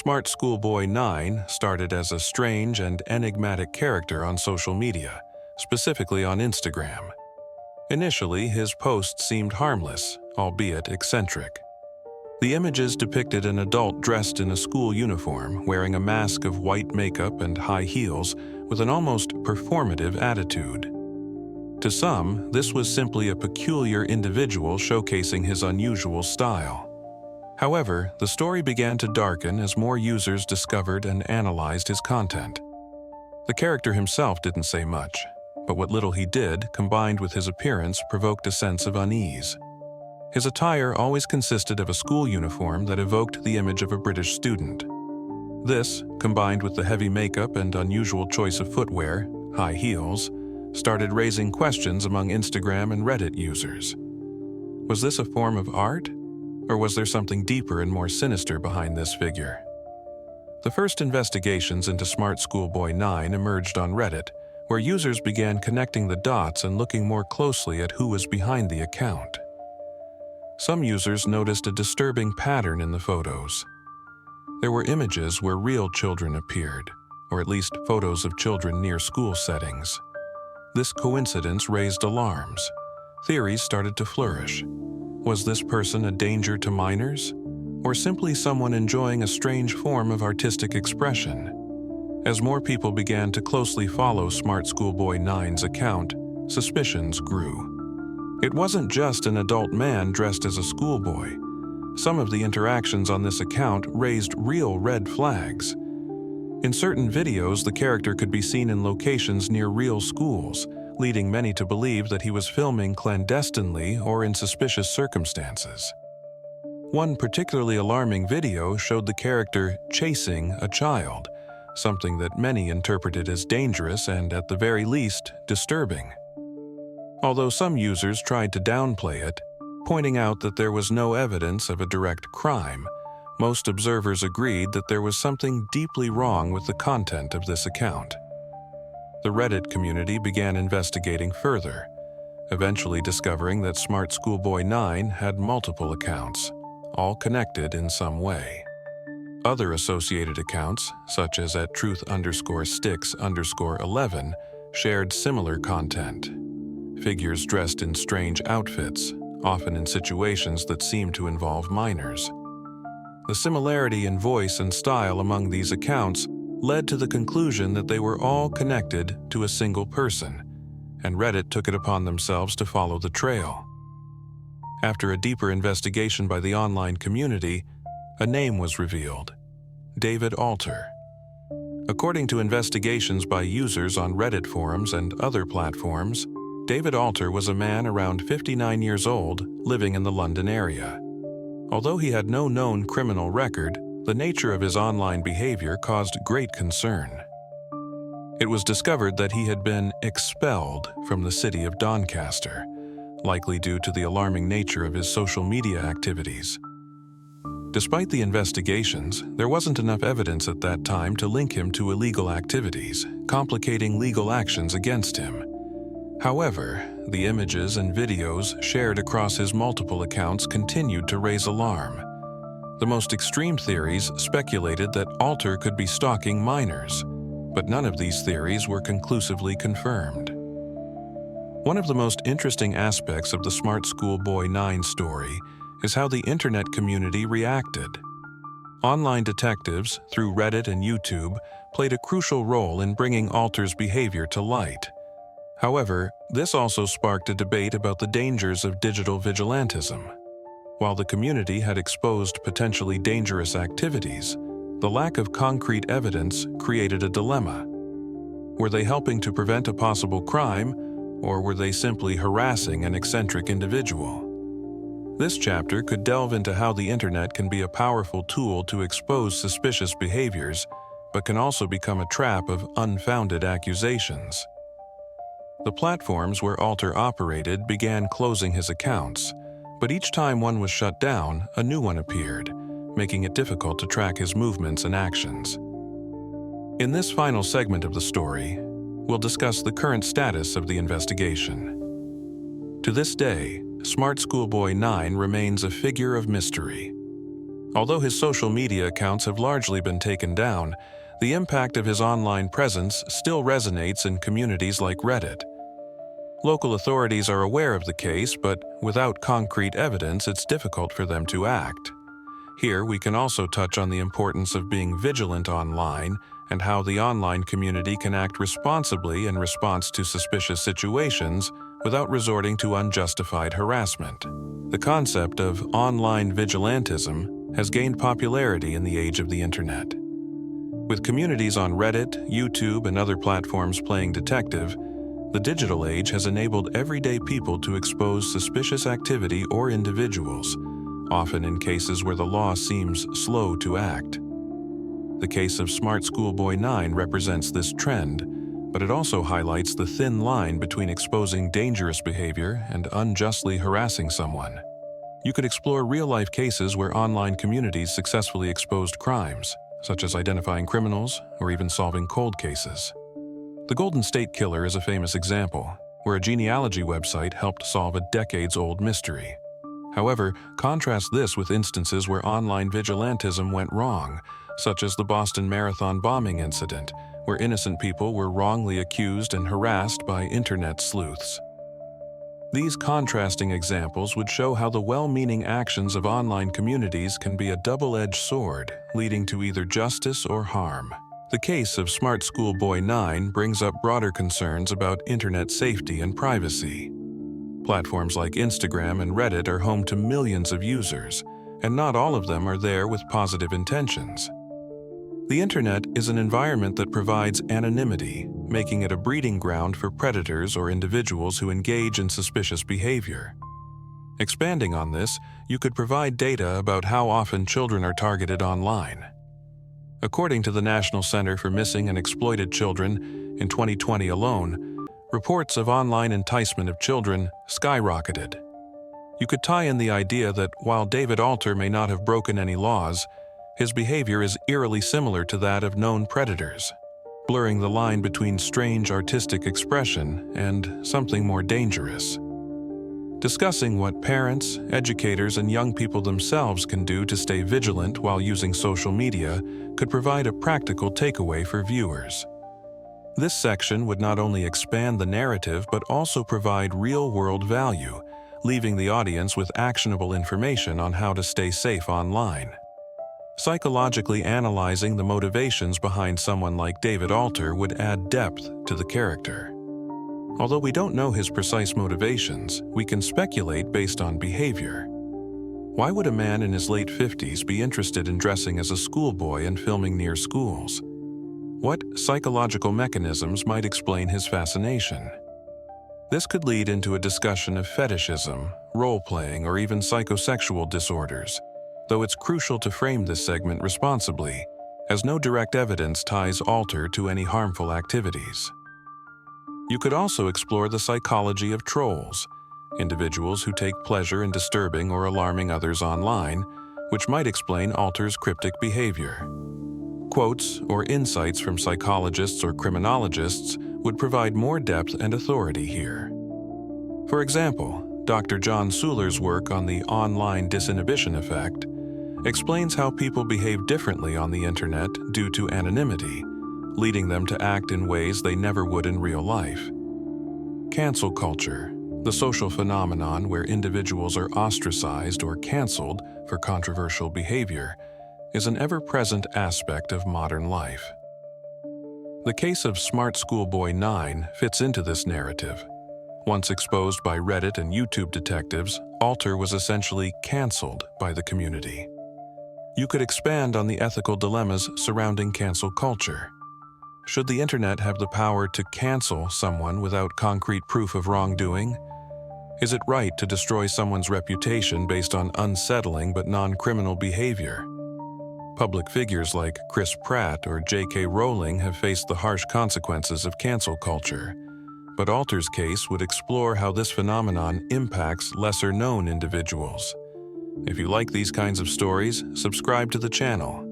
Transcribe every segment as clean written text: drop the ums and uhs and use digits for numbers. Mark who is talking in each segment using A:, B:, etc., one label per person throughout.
A: smartschoolboy9 started as a strange and enigmatic character on social media, specifically on Instagram. Initially, his posts seemed harmless, albeit eccentric. The images depicted an adult dressed in a school uniform, wearing a mask of white makeup and high heels, with an almost performative attitude. To some, this was simply a peculiar individual showcasing his unusual style. However, the story began to darken as more users discovered and analyzed his content. The character himself didn't say much, but what little he did, combined with his appearance, provoked a sense of unease. His attire always consisted of a school uniform that evoked the image of a British student. This, combined with the heavy makeup and unusual choice of footwear, high heels, started raising questions among Instagram and Reddit users. Was this a form of art? Or was there something deeper and more sinister behind this figure? The first investigations into smartschoolboy9 emerged on Reddit, where users began connecting the dots and looking more closely at who was behind the account. Some users noticed a disturbing pattern in the photos. There were images where real children appeared, or at least photos of children near school settings. This coincidence raised alarms. Theories started to flourish. Was this person a danger to minors? Or simply someone enjoying a strange form of artistic expression? As more people began to closely follow smartschoolboy9's account, suspicions grew. It wasn't just an adult man dressed as a schoolboy. Some of the interactions on this account raised real red flags. In certain videos, the character could be seen in locations near real schools, leading many to believe that he was filming clandestinely or in suspicious circumstances. One particularly alarming video showed the character chasing a child, something that many interpreted as dangerous and, at the very least, disturbing. Although some users tried to downplay it, pointing out that there was no evidence of a direct crime, most observers agreed that there was something deeply wrong with the content of this account. The Reddit community began investigating further, eventually discovering that smartschoolboy9 had multiple accounts, all connected in some way. Other associated accounts, such as @truth_sticks_11, shared similar content. Figures dressed in strange outfits, often in situations that seemed to involve minors. The similarity in voice and style among these accounts led to the conclusion that they were all connected to a single person, and Reddit took it upon themselves to follow the trail. After a deeper investigation by the online community, a name was revealed: David Alter. According to investigations by users on Reddit forums and other platforms, David Alter was a man around 59 years old, living in the London area. Although he had no known criminal record, the nature of his online behavior caused great concern. It was discovered that he had been expelled from the city of Doncaster, likely due to the alarming nature of his social media activities. Despite the investigations, there wasn't enough evidence at that time to link him to illegal activities, complicating legal actions against him. However, the images and videos shared across his multiple accounts continued to raise alarm. The most extreme theories speculated that Alter could be stalking minors, but none of these theories were conclusively confirmed. One of the most interesting aspects of the smartschoolboy9 story is how the internet community reacted. Online detectives, through Reddit and YouTube, played a crucial role in bringing Alter's behavior to light. However, this also sparked a debate about the dangers of digital vigilantism. While the community had exposed potentially dangerous activities, the lack of concrete evidence created a dilemma. Were they helping to prevent a possible crime, or were they simply harassing an eccentric individual? This chapter could delve into how the internet can be a powerful tool to expose suspicious behaviors, but can also become a trap of unfounded accusations. The platforms where Alter operated began closing his accounts, but each time one was shut down, a new one appeared, making it difficult to track his movements and actions. In this final segment of the story, we'll discuss the current status of the investigation. To this day, smartschoolboy9 remains a figure of mystery. Although his social media accounts have largely been taken down, the impact of his online presence still resonates in communities like Reddit. Local authorities are aware of the case, but without concrete evidence, it's difficult for them to act. Here, we can also touch on the importance of being vigilant online and how the online community can act responsibly in response to suspicious situations without resorting to unjustified harassment. The concept of online vigilantism has gained popularity in the age of the internet. With communities on Reddit, YouTube, and other platforms playing detective, the digital age has enabled everyday people to expose suspicious activity or individuals, often in cases where the law seems slow to act. The case of smartschoolboy9 represents this trend, but it also highlights the thin line between exposing dangerous behavior and unjustly harassing someone. You could explore real-life cases where online communities successfully exposed crimes, such as identifying criminals or even solving cold cases. The Golden State Killer is a famous example, where a genealogy website helped solve a decades-old mystery. However, contrast this with instances where online vigilantism went wrong, such as the Boston Marathon bombing incident, where innocent people were wrongly accused and harassed by internet sleuths. These contrasting examples would show how the well-meaning actions of online communities can be a double-edged sword, leading to either justice or harm. The case of smartschoolboy9 brings up broader concerns about internet safety and privacy. Platforms like Instagram and Reddit are home to millions of users, and not all of them are there with positive intentions. The internet is an environment that provides anonymity, making it a breeding ground for predators or individuals who engage in suspicious behavior. Expanding on this, you could provide data about how often children are targeted online. According to the National Center for Missing and Exploited Children, in 2020 alone, reports of online enticement of children skyrocketed. You could tie in the idea that while David Alter may not have broken any laws, his behavior is eerily similar to that of known predators, blurring the line between strange artistic expression and something more dangerous. Discussing what parents, educators, and young people themselves can do to stay vigilant while using social media could provide a practical takeaway for viewers. This section would not only expand the narrative but also provide real-world value, leaving the audience with actionable information on how to stay safe online. Psychologically analyzing the motivations behind someone like David Alter would add depth to the character. Although we don't know his precise motivations, we can speculate based on behavior. Why would a man in his late 50s be interested in dressing as a schoolboy and filming near schools? What psychological mechanisms might explain his fascination? This could lead into a discussion of fetishism, role-playing, or even psychosexual disorders, though it's crucial to frame this segment responsibly, as no direct evidence ties Alter to any harmful activities. You could also explore the psychology of trolls, individuals who take pleasure in disturbing or alarming others online, which might explain Alter's cryptic behavior. Quotes or insights from psychologists or criminologists would provide more depth and authority here. For example, Dr. John Suhler's work on the online disinhibition effect explains how people behave differently on the internet due to anonymity, leading them to act in ways they never would in real life. Cancel culture, the social phenomenon where individuals are ostracized or canceled for controversial behavior, is an ever-present aspect of modern life. The case of smartschoolboy9 fits into this narrative. Once exposed by Reddit and YouTube detectives, Alter was essentially canceled by the community. You could expand on the ethical dilemmas surrounding cancel culture. Should the internet have the power to cancel someone without concrete proof of wrongdoing? Is it right to destroy someone's reputation based on unsettling but non-criminal behavior? Public figures like Chris Pratt or J.K. Rowling have faced the harsh consequences of cancel culture, but Alter's case would explore how this phenomenon impacts lesser-known individuals. If you like these kinds of stories, subscribe to the channel.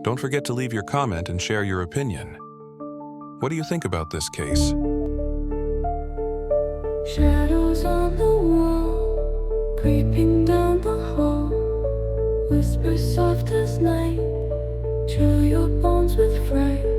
A: Don't forget to leave your comment and share your opinion. What do you think about this case?
B: Shadows on the wall, creeping down the hall. Whisper soft as night, chill your bones with fright.